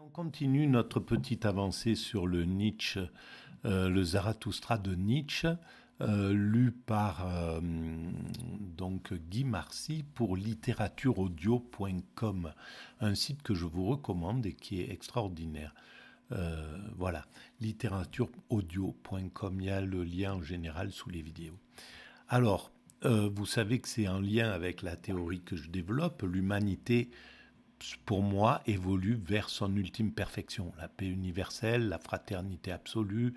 On continue notre petite avancée sur le Nietzsche, le Zarathustra de Nietzsche, lu par donc Guy Marcy pour littératureaudio.com, un site que je vous recommande et qui est extraordinaire. Voilà, littératureaudio.com, il y a le lien en général sous les vidéos. Alors, vous savez que c'est en lien avec la théorie que je développe, l'humanité pour moi, évolue vers son ultime perfection. La paix universelle, la fraternité absolue,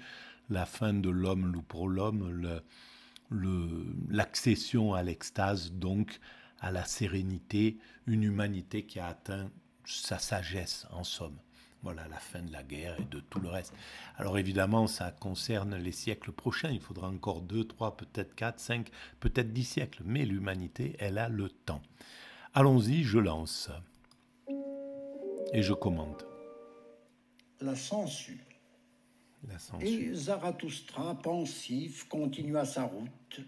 la fin de l'homme loup pour l'homme, l'accession à l'extase, donc à la sérénité, une humanité qui a atteint sa sagesse, en somme. Voilà, la fin de la guerre et de tout le reste. Alors évidemment, ça concerne les siècles prochains. Il faudra encore 2, 3, peut-être 4, 5, peut-être 10 siècles. Mais l'humanité, elle a le temps. Allons-y, je lance. Et je commente. La censure. La censure. Et Zarathustra, pensif, continua sa route,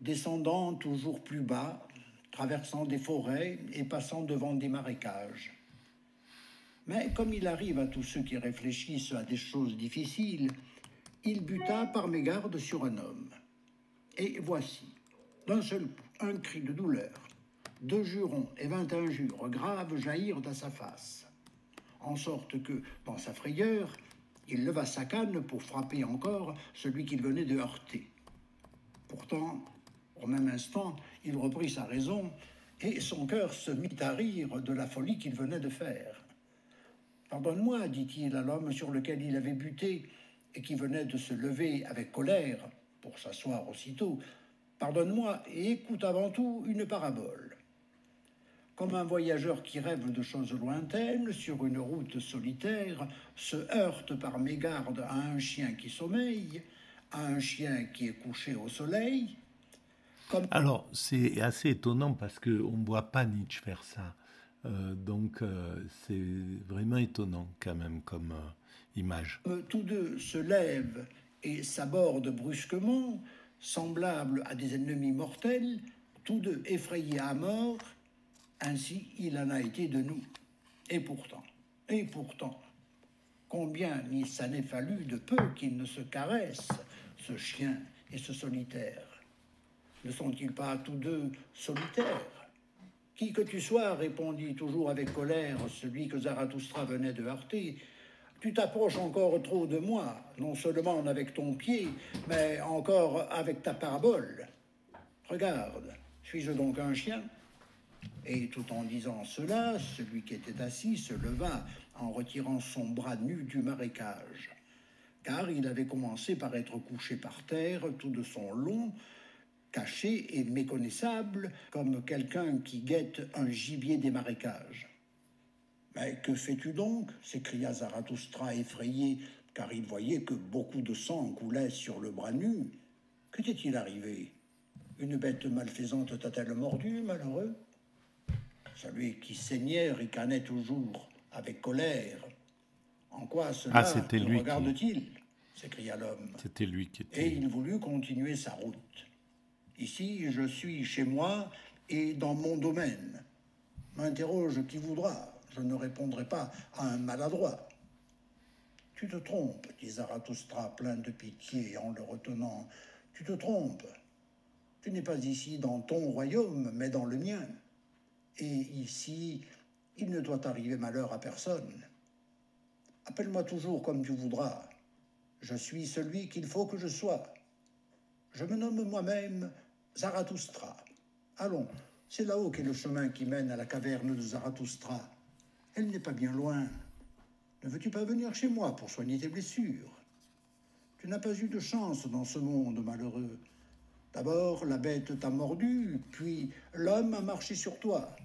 descendant toujours plus bas, traversant des forêts et passant devant des marécages. Mais comme il arrive à tous ceux qui réfléchissent à des choses difficiles, il buta par mégarde sur un homme. Et voici, d'un seul coup, un cri de douleur, 2 jurons et 20 injures graves jaillirent à sa face, en sorte que, dans sa frayeur, il leva sa canne pour frapper encore celui qu'il venait de heurter. Pourtant, au même instant, il reprit sa raison et son cœur se mit à rire de la folie qu'il venait de faire. « Pardonne-moi, dit-il à l'homme sur lequel il avait buté et qui venait de se lever avec colère pour s'asseoir aussitôt. Pardonne-moi et écoute avant tout une parabole. Comme un voyageur qui rêve de choses lointaines sur une route solitaire se heurte par mégarde à un chien qui sommeille, à un chien qui est couché au soleil. Alors, c'est assez étonnant parce qu'on ne voit pas Nietzsche faire ça. C'est vraiment étonnant quand même comme image. Tous deux se lèvent et s'abordent brusquement, semblables à des ennemis mortels, tous deux effrayés à mort. Ainsi il en a été de nous. Et pourtant, combien il s'en est fallu de peu qu'ils ne se caressent, ce chien et ce solitaire. Ne sont-ils pas tous deux solitaires? Qui que tu sois, répondit toujours avec colère celui que Zarathustra venait de heurter, tu t'approches encore trop de moi, non seulement avec ton pied, mais encore avec ta parabole. Regarde, suis-je donc un chien? Et tout en disant cela, celui qui était assis se leva en retirant son bras nu du marécage, car il avait commencé par être couché par terre tout de son long, caché et méconnaissable, comme quelqu'un qui guette un gibier des marécages. « Mais que fais-tu donc » s'écria Zarathustra effrayé, car il voyait que beaucoup de sang coulait sur le bras nu. Que t'est-il arrivé? Une bête malfaisante t'a-t-elle mordu, malheureux? Celui qui saignait ricanait toujours avec colère. « En quoi cela te regarde-t-il » s'écria l'homme. C'était lui qui était... Et il voulut continuer sa route. « Ici, je suis chez moi et dans mon domaine. M'interroge qui voudra, je ne répondrai pas à un maladroit. » « Tu te trompes, dit Zarathustra plein de pitié en le retenant. « Tu te trompes. Tu n'es pas ici dans ton royaume, mais dans le mien. Et ici, il ne doit arriver malheur à personne. Appelle-moi toujours comme tu voudras. Je suis celui qu'il faut que je sois. Je me nomme moi-même Zarathustra. Allons, c'est là-haut qu'est le chemin qui mène à la caverne de Zarathustra. Elle n'est pas bien loin. Ne veux-tu pas venir chez moi pour soigner tes blessures? Tu n'as pas eu de chance dans ce monde, malheureux. D'abord, la bête t'a mordu, puis l'homme a marché sur toi.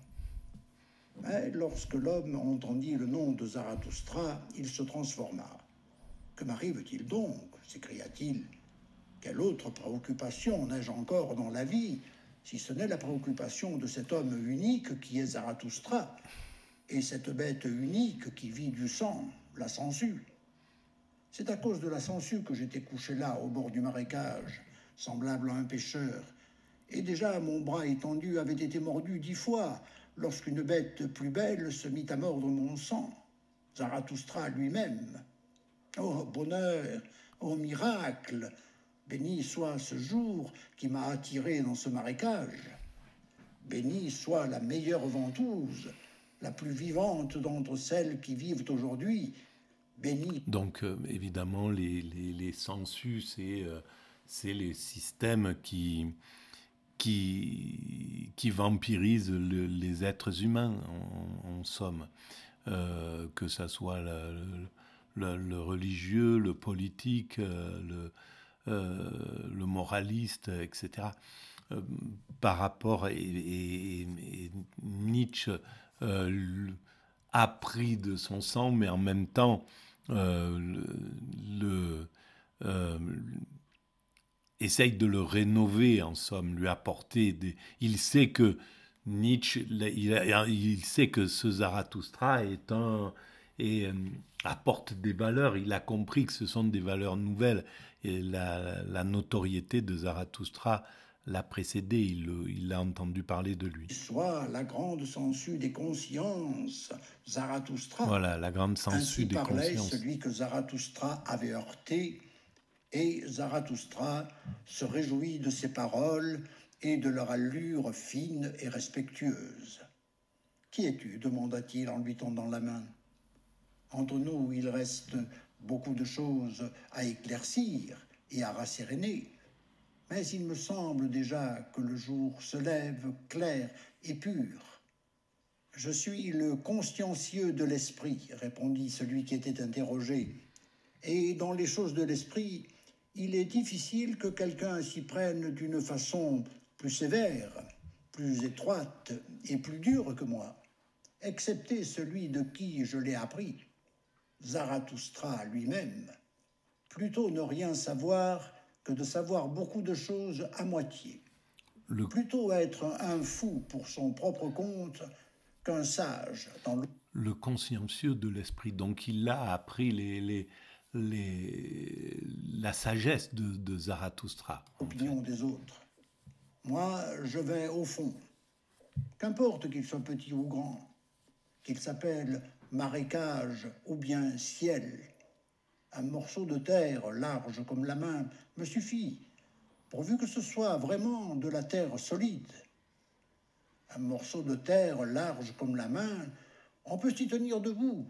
Mais lorsque l'homme entendit le nom de Zarathustra, il se transforma. « Que m'arrive-t-il donc » s'écria-t-il. « Quelle autre préoccupation n'ai-je encore dans la vie, si ce n'est la préoccupation de cet homme unique qui est Zarathustra, et cette bête unique qui vit du sang, la sangsue. C'est à cause de la sangsue que j'étais couché là, au bord du marécage, semblable à un pêcheur, et déjà mon bras étendu avait été mordu 10 fois, lorsqu'une bête plus belle se mit à mordre mon sang. Zarathustra lui-même. Ô bonheur, ô miracle, béni soit ce jour qui m'a attiré dans ce marécage. Béni soit la meilleure ventouse, la plus vivante d'entre celles qui vivent aujourd'hui. Béni. Donc, évidemment, les sangsues, c'est les systèmes qui vampirisent les êtres humains, en somme. Que ça soit le religieux, le politique, le moraliste, etc. Par rapport, et Nietzsche a pris de son sang, mais en même temps essaye de le rénover, en somme, lui apporter des... Il sait que Nietzsche, il sait que ce Zarathustra apporte des valeurs. Il a compris que ce sont des valeurs nouvelles. Et la notoriété de Zarathustra l'a précédé. Il a entendu parler de lui. Soit la grande sangsue des consciences, Zarathustra. Voilà, la grande sangsue des consciences. Ainsi parlait celui que Zarathustra avait heurté, et Zarathustra se réjouit de ses paroles et de leur allure fine et respectueuse. « Qui es-tu » demanda-t-il en lui tendant la main. « Entre nous, il reste beaucoup de choses à éclaircir et à rasséréner, mais il me semble déjà que le jour se lève clair et pur. »« Je suis le consciencieux de l'esprit, » répondit celui qui était interrogé, « et dans les choses de l'esprit, il est difficile que quelqu'un s'y prenne d'une façon plus sévère, plus étroite et plus dure que moi, excepté celui de qui je l'ai appris, Zarathustra lui-même. Plutôt ne rien savoir que de savoir beaucoup de choses à moitié. Plutôt être un fou pour son propre compte qu'un sage dans le consciencieux de l'esprit. Donc il a appris la sagesse de Zarathustra. Opinion des autres. Moi, je vais au fond. Qu'importe qu'il soit petit ou grand, qu'il s'appelle marécage ou bien ciel, un morceau de terre large comme la main me suffit, pourvu que ce soit vraiment de la terre solide. Un morceau de terre large comme la main, on peut s'y tenir debout.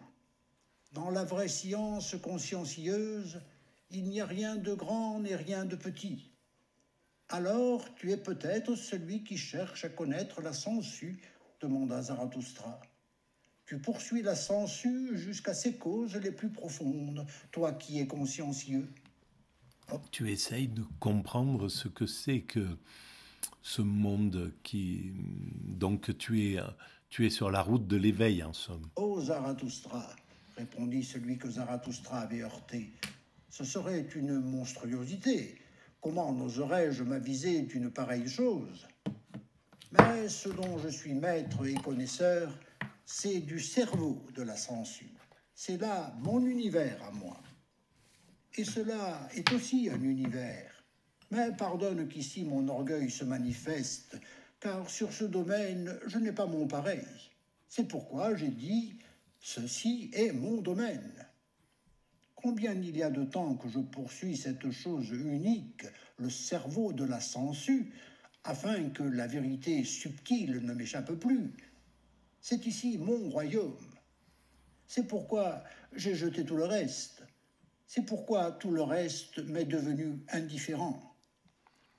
Dans la vraie science consciencieuse, il n'y a rien de grand ni rien de petit. Alors, tu es peut-être celui qui cherche à connaître la sangsue, demanda Zarathustra. Tu poursuis la sangsue jusqu'à ses causes les plus profondes, toi qui es consciencieux. Oh. Tu essayes de comprendre ce que c'est que ce monde qui... Donc tu es sur la route de l'éveil, en somme. Ô Zarathustra, répondit celui que Zarathustra avait heurté, ce serait une monstruosité. Comment n'oserais-je m'aviser d'une pareille chose? Mais ce dont je suis maître et connaisseur, c'est du cerveau de la sangsue. C'est là mon univers à moi. Et cela est aussi un univers. Mais pardonne qu'ici mon orgueil se manifeste, car sur ce domaine, je n'ai pas mon pareil. C'est pourquoi j'ai dit, ceci est mon domaine. Combien il y a de temps que je poursuis cette chose unique, le cerveau de la sangsue, afin que la vérité subtile ne m'échappe plus. C'est ici mon royaume. C'est pourquoi j'ai jeté tout le reste. C'est pourquoi tout le reste m'est devenu indifférent.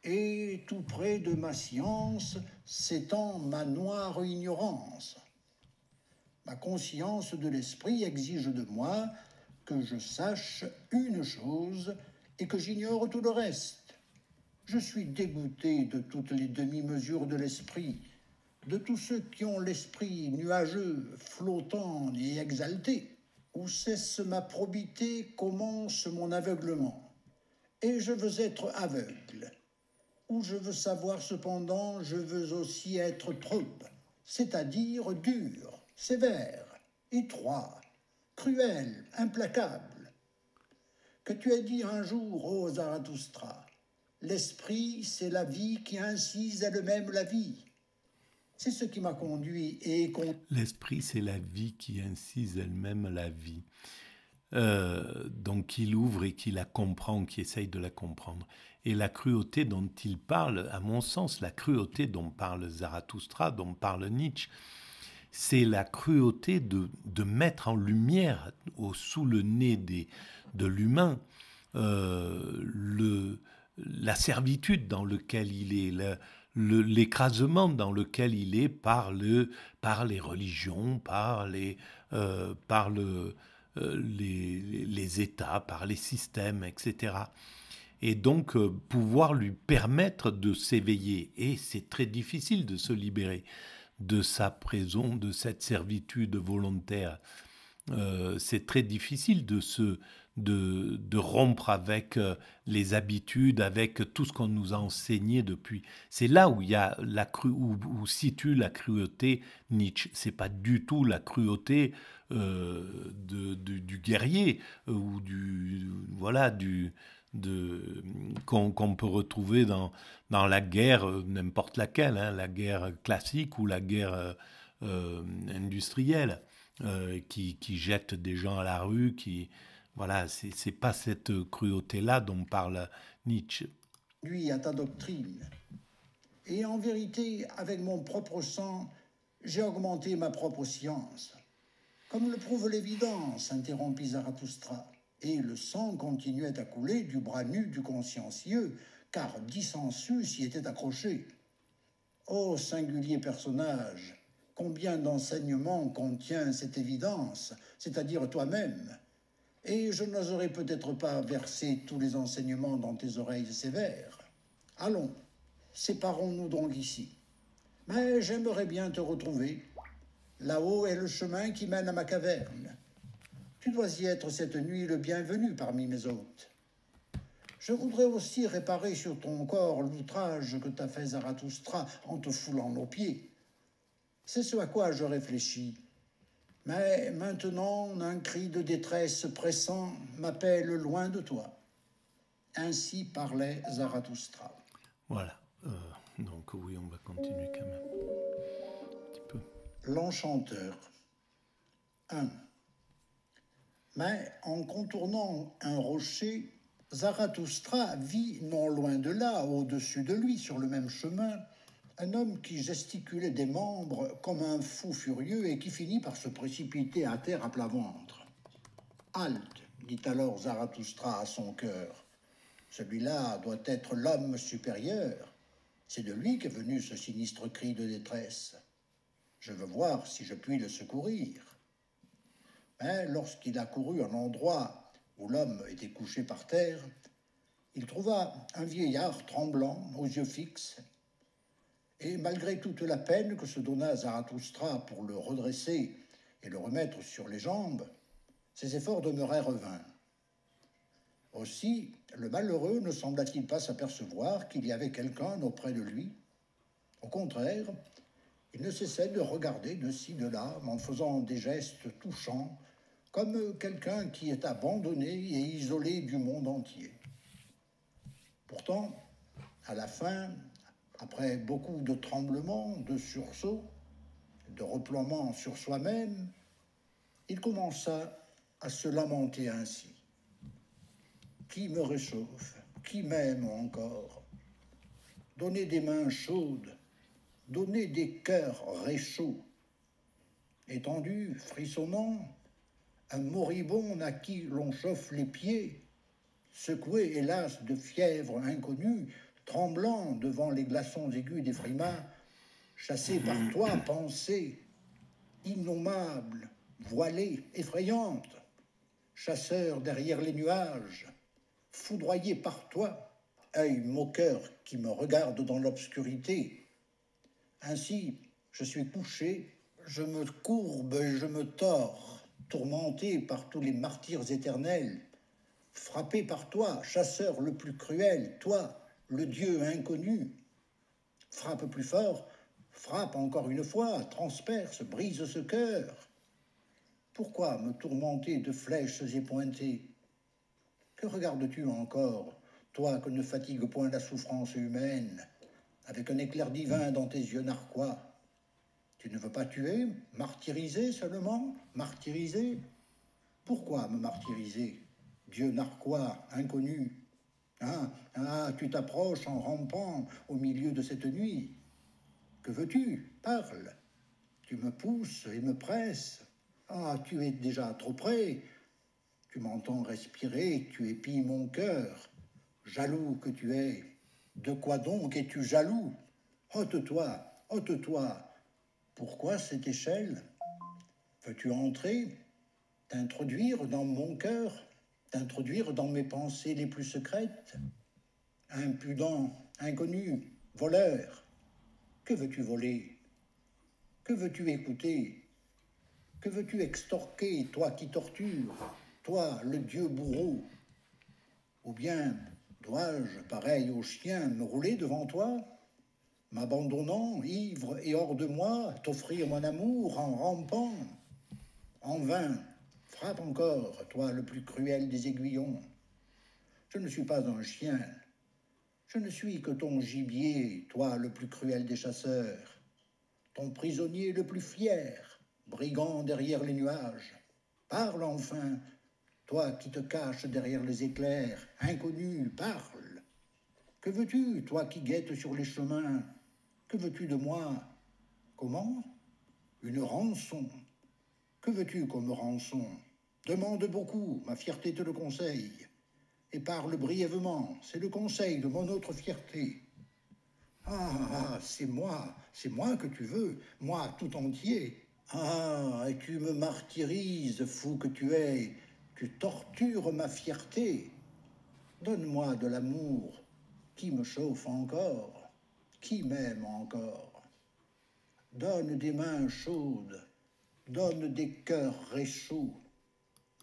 Et tout près de ma science s'étend ma noire ignorance. Ma conscience de l'esprit exige de moi que je sache une chose et que j'ignore tout le reste. Je suis dégoûté de toutes les demi-mesures de l'esprit, de tous ceux qui ont l'esprit nuageux, flottant et exalté. Où cesse ma probité, commence mon aveuglement. Et je veux être aveugle. Où je veux savoir cependant, je veux aussi être trouble, c'est-à-dire dur, sévère, étroit, cruel, implacable. Que tu aies dit un jour, ô Zarathustra, l'esprit, c'est la vie qui incise elle-même la vie. C'est ce qui m'a conduit et L'esprit, c'est la vie qui incise elle-même la vie. Donc qu'il ouvre et qui la comprend, qui essaye de la comprendre. Et la cruauté dont il parle, à mon sens, la cruauté dont parle Zarathustra, dont parle Nietzsche, c'est la cruauté de mettre en lumière, sous le nez de l'humain, la servitude dans laquelle il est, l'écrasement dans lequel il est par les religions, les États, par les systèmes, etc. Et donc pouvoir lui permettre de s'éveiller. Et c'est très difficile de se libérer de sa prison, de cette servitude volontaire. C'est très difficile de rompre avec les habitudes, avec tout ce qu'on nous a enseigné depuis. C'est là où il y a où situe la cruauté Nietzsche. C'est pas du tout la cruauté du guerrier ou qu'on peut retrouver dans la guerre, n'importe laquelle, hein, la guerre classique ou la guerre industrielle, qui jette des gens à la rue, voilà, c'est pas cette cruauté-là dont parle Nietzsche. Lui à ta doctrine. Et en vérité, avec mon propre sang, j'ai augmenté ma propre science. Comme le prouve l'évidence, interrompit Zarathustra. Et le sang continuait à couler du bras nu du consciencieux, car 10 sangsues s'y étaient accrochés. Ô singulier personnage, combien d'enseignements contient cette évidence, c'est-à-dire toi-même. Et je n'oserais peut-être pas verser tous les enseignements dans tes oreilles sévères. Allons, séparons-nous donc ici. Mais j'aimerais bien te retrouver. Là-haut est le chemin qui mène à ma caverne. Tu dois y être cette nuit le bienvenu parmi mes hôtes. Je voudrais aussi réparer sur ton corps l'outrage que t'a fait Zarathustra en te foulant aux pieds. C'est ce à quoi je réfléchis. Mais maintenant, un cri de détresse pressant m'appelle loin de toi. Ainsi parlait Zarathustra. Voilà. Donc oui, on va continuer quand même. Un petit peu. L'enchanteur. 1. Mais en contournant un rocher, Zarathustra vit non loin de là, au-dessus de lui, sur le même chemin, un homme qui gesticulait des membres comme un fou furieux et qui finit par se précipiter à terre à plat ventre. « Halte !» dit alors Zarathustra à son cœur. « Celui-là doit être l'homme supérieur. C'est de lui qu'est venu ce sinistre cri de détresse. Je veux voir si je puis le secourir. » Mais lorsqu'il accourut à l'endroit où l'homme était couché par terre, il trouva un vieillard tremblant, aux yeux fixes, et malgré toute la peine que se donna Zarathustra pour le redresser et le remettre sur les jambes, ses efforts demeurèrent vains. Aussi, le malheureux ne sembla-t-il pas s'apercevoir qu'il y avait quelqu'un auprès de lui. Au contraire, il ne cessait de regarder de ci, de là, en faisant des gestes touchants, comme quelqu'un qui est abandonné et isolé du monde entier. Pourtant, à la fin, après beaucoup de tremblements, de sursauts, de reploiements sur soi-même, il commença à se lamenter ainsi. Qui me réchauffe? Qui m'aime encore? Donnez des mains chaudes, donnez des cœurs réchauds. Étendu, frissonnant, un moribond à qui l'on chauffe les pieds, secoué, hélas, de fièvre inconnue, tremblant devant les glaçons aigus des frimas, chassé par toi, pensée, innommable, voilée, effrayante, chasseur derrière les nuages, foudroyé par toi, œil moqueur qui me regarde dans l'obscurité. Ainsi, je suis couché, je me courbe et je me tords, tourmenté par tous les martyrs éternels, frappé par toi, chasseur le plus cruel, toi, le Dieu inconnu. Frappe plus fort, frappe encore une fois, transperce, brise ce cœur. Pourquoi me tourmenter de flèches épointées? Que regardes-tu encore, toi que ne fatigue point la souffrance humaine, avec un éclair divin dans tes yeux narquois? Tu ne veux pas tuer, martyriser seulement, martyriser? Pourquoi me martyriser? Dieu narquois, inconnu. Tu t'approches en rampant au milieu de cette nuit. Que veux-tu? Parle. Tu me pousses et me presses. Tu es déjà trop près. Tu m'entends respirer, tu épilles mon cœur. Jaloux que tu es. De quoi donc es-tu jaloux? Ôte-toi, ôte-toi. Pourquoi cette échelle? Veux-tu entrer, t'introduire dans mon cœur, t'introduire dans mes pensées les plus secrètes? Impudent, inconnu, voleur, que veux-tu voler? Que veux-tu écouter? Que veux-tu extorquer, toi qui tortures, toi le dieu bourreau? Ou bien dois-je, pareil au chien, me rouler devant toi, m'abandonnant, ivre et hors de moi, t'offrir mon amour en rampant? En vain, frappe encore, toi le plus cruel des aiguillons. Je ne suis pas un chien, je ne suis que ton gibier, toi le plus cruel des chasseurs, ton prisonnier le plus fier, brigand derrière les nuages. Parle enfin, toi qui te caches derrière les éclairs, inconnu, parle. Que veux-tu, toi qui guettes sur les chemins? Que veux-tu de moi? Comment? Une rançon. Que veux-tu comme rançon? Demande beaucoup, ma fierté te le conseille. Et parle brièvement, c'est le conseil de mon autre fierté. C'est moi que tu veux, moi tout entier. Et tu me martyrises, fou que tu es, tu tortures ma fierté. Donne-moi de l'amour, qui me chauffe encore, qui m'aime encore. Donne des mains chaudes, donne des cœurs réchauds.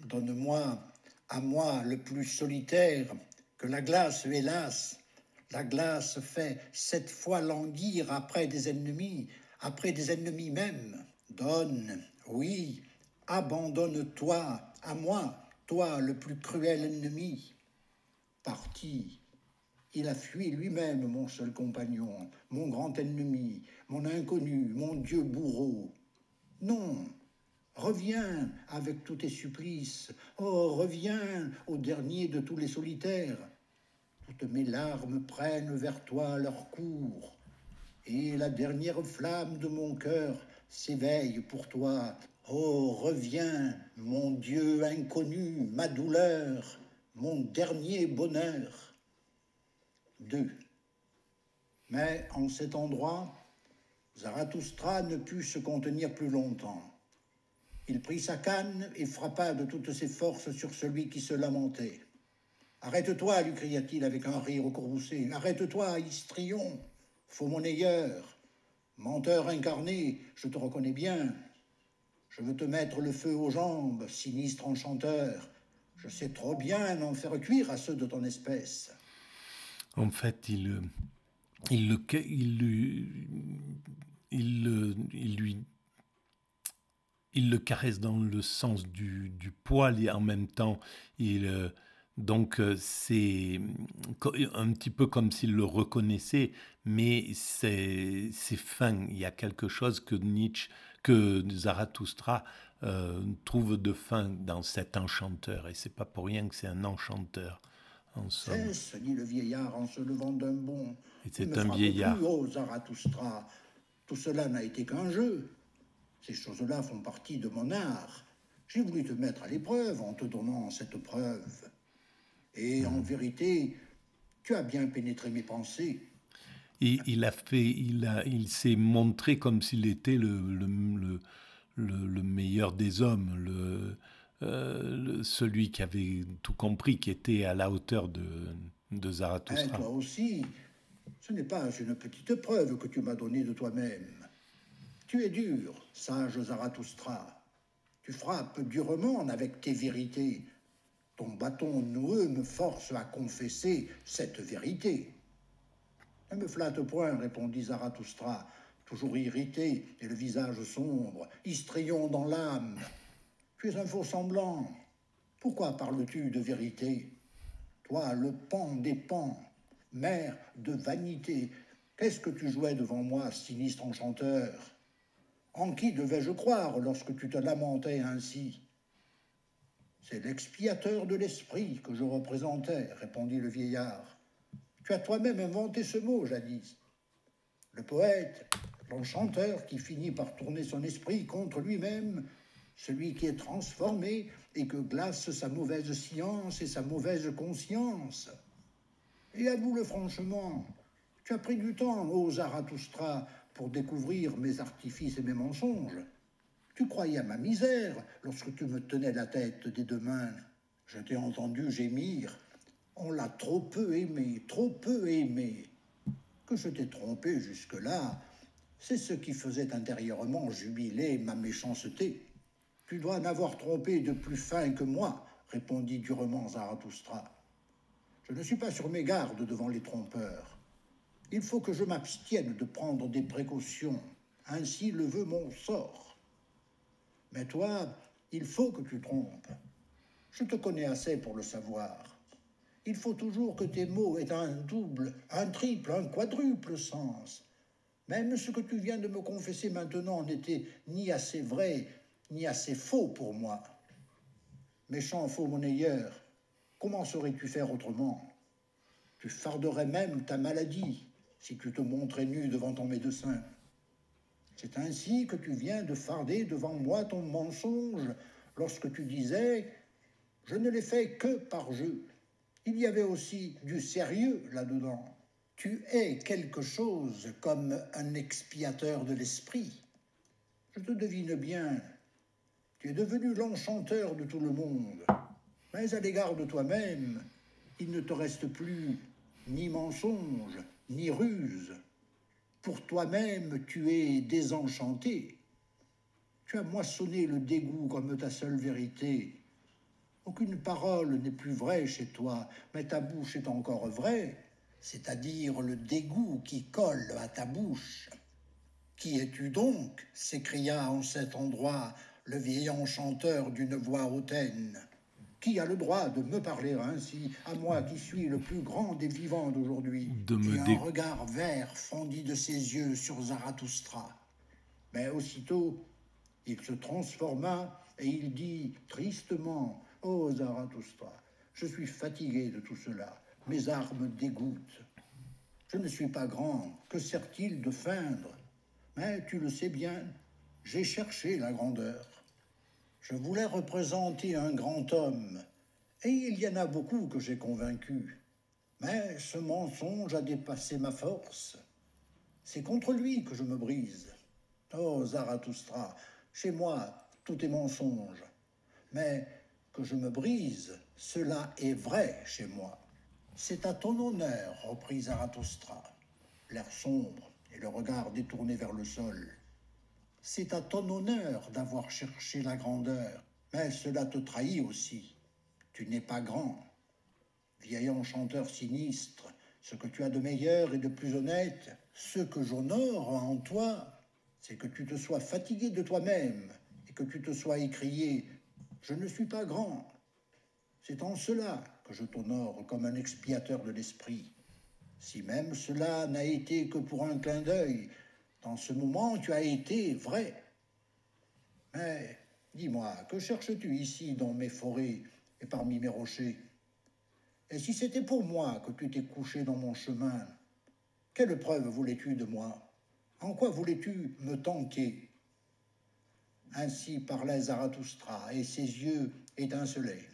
Donne-moi, à moi le plus solitaire, que la glace, hélas, la glace fait 7 fois languir après des ennemis même. Donne, oui, abandonne-toi à moi, toi le plus cruel ennemi. Parti, il a fui lui-même, mon seul compagnon, mon grand ennemi, mon inconnu, mon Dieu bourreau. Non, reviens avec tous tes supplices. Reviens au dernier de tous les solitaires. Toutes mes larmes prennent vers toi leur cours, et la dernière flamme de mon cœur s'éveille pour toi. Reviens, mon Dieu inconnu, ma douleur, mon dernier bonheur. 2. Mais en cet endroit, Zarathustra ne put se contenir plus longtemps. Il prit sa canne et frappa de toutes ses forces sur celui qui se lamentait. « Arrête-toi, lui cria-t-il avec un rire courroucé. « Arrête-toi, histrion, faux monnayeur, menteur incarné, je te reconnais bien. Je veux te mettre le feu aux jambes, sinistre enchanteur. Je sais trop bien en faire cuire à ceux de ton espèce. » En fait, il le caresse dans le sens du poil et en même temps, c'est un petit peu comme s'il le reconnaissait, mais c'est fin. Il y a quelque chose que Zarathustra trouve de fin dans cet enchanteur, et c'est pas pour rien que c'est un enchanteur. En somme. Cesse, dit le vieillard en se levant d'un bond. Et c'est un vieillard. Plus haut, Zarathustra. Tout cela n'a été qu'un jeu. Ces choses-là font partie de mon art. J'ai voulu te mettre à l'épreuve en te donnant cette preuve. Et en vérité, tu as bien pénétré mes pensées. Et il s'est montré comme s'il était le meilleur des hommes, celui qui avait tout compris, qui était à la hauteur de Zarathustra. Toi aussi, ce n'est pas une petite preuve que tu m'as donnée de toi-même. Tu es dur, sage Zarathustra. Tu frappes durement avec tes vérités. Ton bâton noueux me force à confesser cette vérité. « Ne me flatte point, répondit Zarathustra, toujours irrité et le visage sombre, histrion dans l'âme. Tu es un faux semblant. Pourquoi parles-tu de vérité? Toi, le pan des pans, mère de vanité, qu'est-ce que tu jouais devant moi, sinistre enchanteur? En qui devais-je croire lorsque tu te lamentais ainsi? C'est l'expiateur de l'esprit que je représentais, répondit le vieillard. Tu as toi-même inventé ce mot jadis. Le poète, l'enchanteur qui finit par tourner son esprit contre lui-même, celui qui est transformé et que glace sa mauvaise science et sa mauvaise conscience. Et avoue-le franchement, tu as pris du temps, ô Zarathustra, pour découvrir mes artifices et mes mensonges. Tu croyais à ma misère lorsque tu me tenais la tête des deux mains. Je t'ai entendu gémir. On l'a trop peu aimé, trop peu aimé. Que je t'ai trompé jusque-là, c'est ce qui faisait intérieurement jubiler ma méchanceté. Tu dois n'avoir trompé de plus fin que moi, répondit durement Zarathustra. Je ne suis pas sur mes gardes devant les trompeurs. Il faut que je m'abstienne de prendre des précautions. Ainsi le veut mon sort. Mais toi, il faut que tu trompes. Je te connais assez pour le savoir. Il faut toujours que tes mots aient un double, un triple, un quadruple sens. Même ce que tu viens de me confesser maintenant n'était ni assez vrai, ni assez faux pour moi. Méchant faux monnayeur, comment saurais-tu faire autrement? Tu farderais même ta maladie si tu te montrais nu devant ton médecin. C'est ainsi que tu viens de farder devant moi ton mensonge lorsque tu disais « Je ne l'ai fait que par jeu ». Il y avait aussi du sérieux là-dedans. Tu es quelque chose comme un expiateur de l'esprit. Je te devine bien. Tu es devenu l'enchanteur de tout le monde. Mais à l'égard de toi-même, il ne te reste plus ni mensonge, ni ruse. Pour toi-même, tu es désenchanté. Tu as moissonné le dégoût comme ta seule vérité. Aucune parole n'est plus vraie chez toi, mais ta bouche est encore vraie, c'est-à-dire le dégoût qui colle à ta bouche. Qui es-tu donc? S'écria en cet endroit le vieil enchanteur d'une voix hautaine. Qui a le droit de me parler ainsi, à moi qui suis le plus grand des vivants d'aujourd'hui? Et un regard vert fondit de ses yeux sur Zarathustra. Mais aussitôt, il se transforma et il dit tristement « Oh Zarathustra, je suis fatigué de tout cela, mes armes dégoûtent. Je ne suis pas grand, que sert-il de feindre? Mais tu le sais bien, j'ai cherché la grandeur. Je voulais représenter un grand homme, et il y en a beaucoup que j'ai convaincus. Mais ce mensonge a dépassé ma force. C'est contre lui que je me brise. Oh Zarathustra, chez moi, tout est mensonge. Mais que je me brise, cela est vrai chez moi. C'est à ton honneur, reprit Zarathustra, l'air sombre et le regard détourné vers le sol. C'est à ton honneur d'avoir cherché la grandeur, mais cela te trahit aussi. Tu n'es pas grand. Vieil enchanteur sinistre, ce que tu as de meilleur et de plus honnête, ce que j'honore en toi, c'est que tu te sois fatigué de toi-même et que tu te sois écrié « Je ne suis pas grand ». C'est en cela que je t'honore comme un expiateur de l'esprit. Si même cela n'a été que pour un clin d'œil, dans ce moment tu as été vrai. Mais dis-moi, que cherches-tu ici dans mes forêts et parmi mes rochers? Et si c'était pour moi que tu t'es couché dans mon chemin, quelle preuve voulais-tu de moi? En quoi voulais-tu me tenter? Ainsi parlait Zarathustra, et ses yeux étincelaient.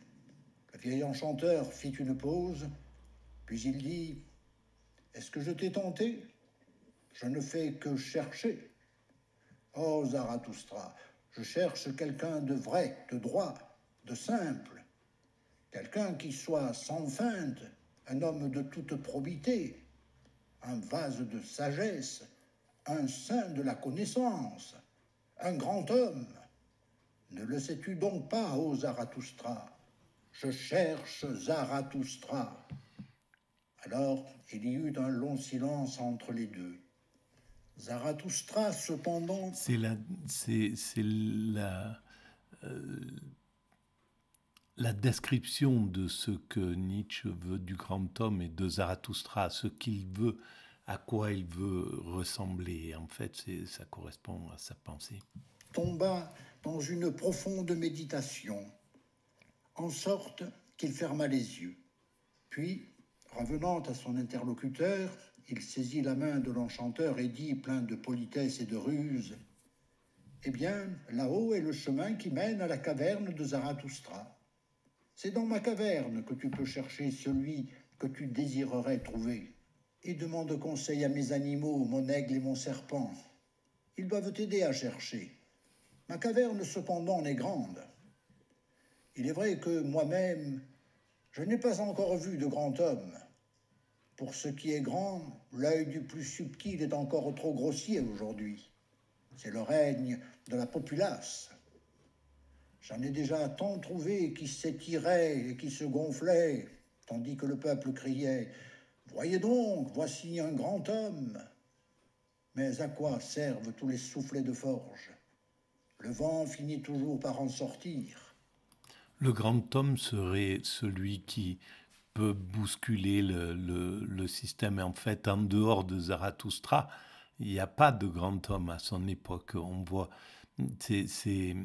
Le vieil enchanteur fit une pause, puis il dit « Est-ce que je t'ai tenté? Je ne fais que chercher. Oh Zarathustra, je cherche quelqu'un de vrai, de droit, de simple, quelqu'un qui soit sans feinte, un homme de toute probité, un vase de sagesse, un saint de la connaissance, un grand homme. Ne le sais-tu donc pas, ô Zarathustra? Je cherche Zarathustra. » Alors, il y eut un long silence entre les deux. Zarathustra, cependant... La description de ce que Nietzsche veut du grand homme et de Zarathustra, ce qu'il veut à quoi il veut ressembler. En fait, ça correspond à sa pensée. Tomba dans une profonde méditation, en sorte qu'il ferma les yeux. Puis, revenant à son interlocuteur, il saisit la main de l'enchanteur et dit, plein de politesse et de ruse, « Eh bien, là-haut est le chemin qui mène à la caverne de Zarathustra. C'est dans ma caverne que tu peux chercher celui que tu désirerais trouver. Et demande conseil à mes animaux, mon aigle et mon serpent. Ils doivent t'aider à chercher. Ma caverne, cependant, n'est grande. Il est vrai que moi-même, je n'ai pas encore vu de grand homme. Pour ce qui est grand, l'œil du plus subtil est encore trop grossier aujourd'hui. C'est le règne de la populace. J'en ai déjà tant trouvé qui s'étiraient et qui se gonflaient, tandis que le peuple criait « Voyez donc, voici un grand homme !» Mais à quoi servent tous les soufflets de forge? Le vent finit toujours par en sortir. Le grand homme serait celui qui peut bousculer le système. Et en fait, en dehors de Zarathustra, il n'y a pas de grand homme à son époque. On voit, c'est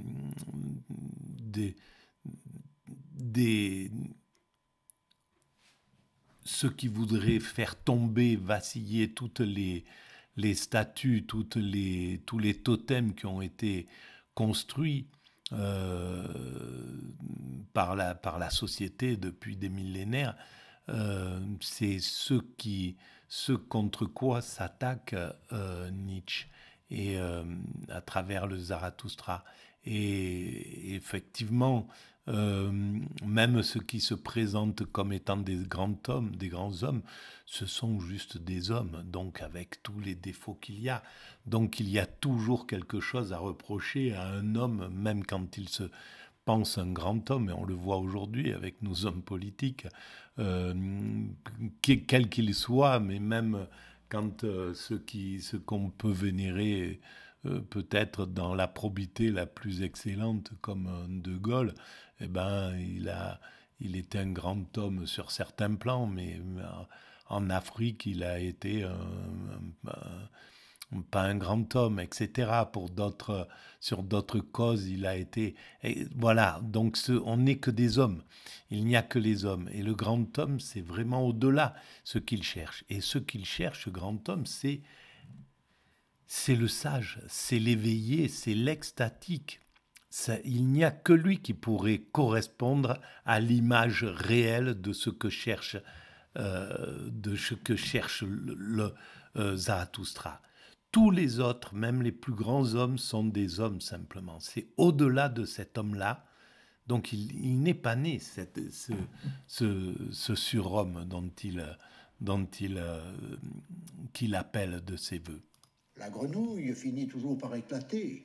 ceux qui voudraient faire tomber, vaciller toutes les statues, tous les totems qui ont été construits par la société depuis des millénaires, c'est ceux contre quoi s'attaque Nietzsche et à travers le Zarathustra. Et effectivement, même ceux qui se présentent comme étant des grands hommes, ce sont juste des hommes, donc avec tous les défauts qu'il y a. Donc il y a toujours quelque chose à reprocher à un homme, même quand il se pense un grand homme, et on le voit aujourd'hui avec nos hommes politiques, quels qu'ils soient, mais même quand ce qu'on peut vénérer peut-être dans la probité la plus excellente comme De Gaulle, eh ben, il était un grand homme sur certains plans, mais en Afrique, il a été pas un grand homme, etc. Sur d'autres causes, il a été... Et voilà, donc on n'est que des hommes. Il n'y a que les hommes. Et le grand homme, c'est vraiment au-delà ce qu'il cherche. Et ce qu'il cherche, ce grand homme, c'est le sage, c'est l'éveillé, c'est l'extatique. Il n'y a que lui qui pourrait correspondre à l'image réelle de ce que cherche, le Zarathustra. Tous les autres, même les plus grands hommes, sont des hommes simplement. C'est au-delà de cet homme-là. Donc il n'est pas né ce surhomme qu'il appelle de ses voeux. La grenouille finit toujours par éclater.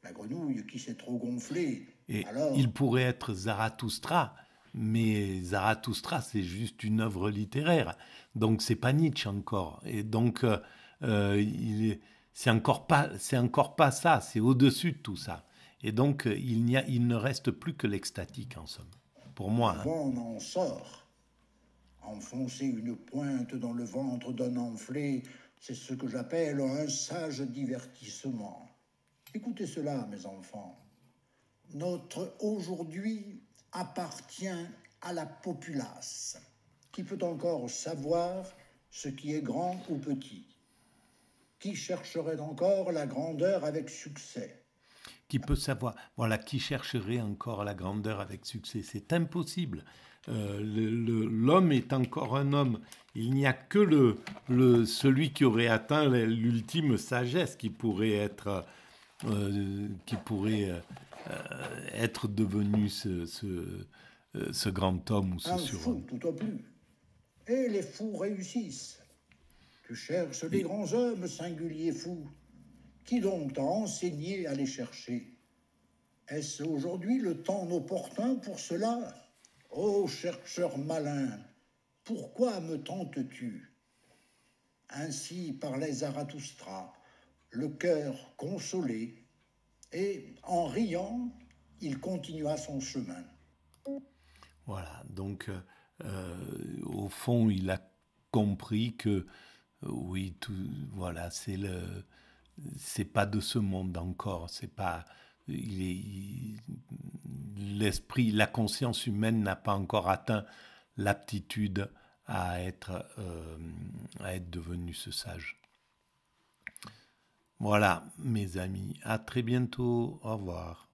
La grenouille qui s'est trop gonflée. Et alors... il pourrait être Zarathustra, mais Zarathustra, c'est juste une œuvre littéraire. Donc c'est pas Nietzsche encore. Et donc c'est encore pas ça, c'est au-dessus de tout ça. Et donc il ne reste plus que l'extatique en somme, pour moi. Le vent en sort. Enfoncer une pointe dans le ventre d'un enflé, c'est ce que j'appelle un sage divertissement. Écoutez cela, mes enfants. Notre aujourd'hui appartient à la populace, qui peut encore savoir ce qui est grand ou petit, qui chercherait encore la grandeur avec succès. Qui peut savoir, voilà, qui chercherait encore la grandeur avec succès? C'est impossible. L'homme est encore un homme. Il n'y a que celui qui aurait atteint l'ultime sagesse qui pourrait être devenu ce grand homme ou ce surhomme. Un fou tout au plus. Et les fous réussissent. Tu cherches les grands hommes, singuliers fous. Qui donc t'a enseigné à les chercher? Est-ce aujourd'hui le temps opportun pour cela? Ô chercheur malin, pourquoi me tentes-tu? Ainsi parlait Zarathustra, le cœur consolé, et en riant, il continua son chemin. Voilà, donc au fond, il a compris que Oui, voilà, c'est pas de ce monde encore. C'est pas, l'esprit, la conscience humaine n'a pas encore atteint l'aptitude à être devenu ce sage. Voilà, mes amis. À très bientôt. Au revoir.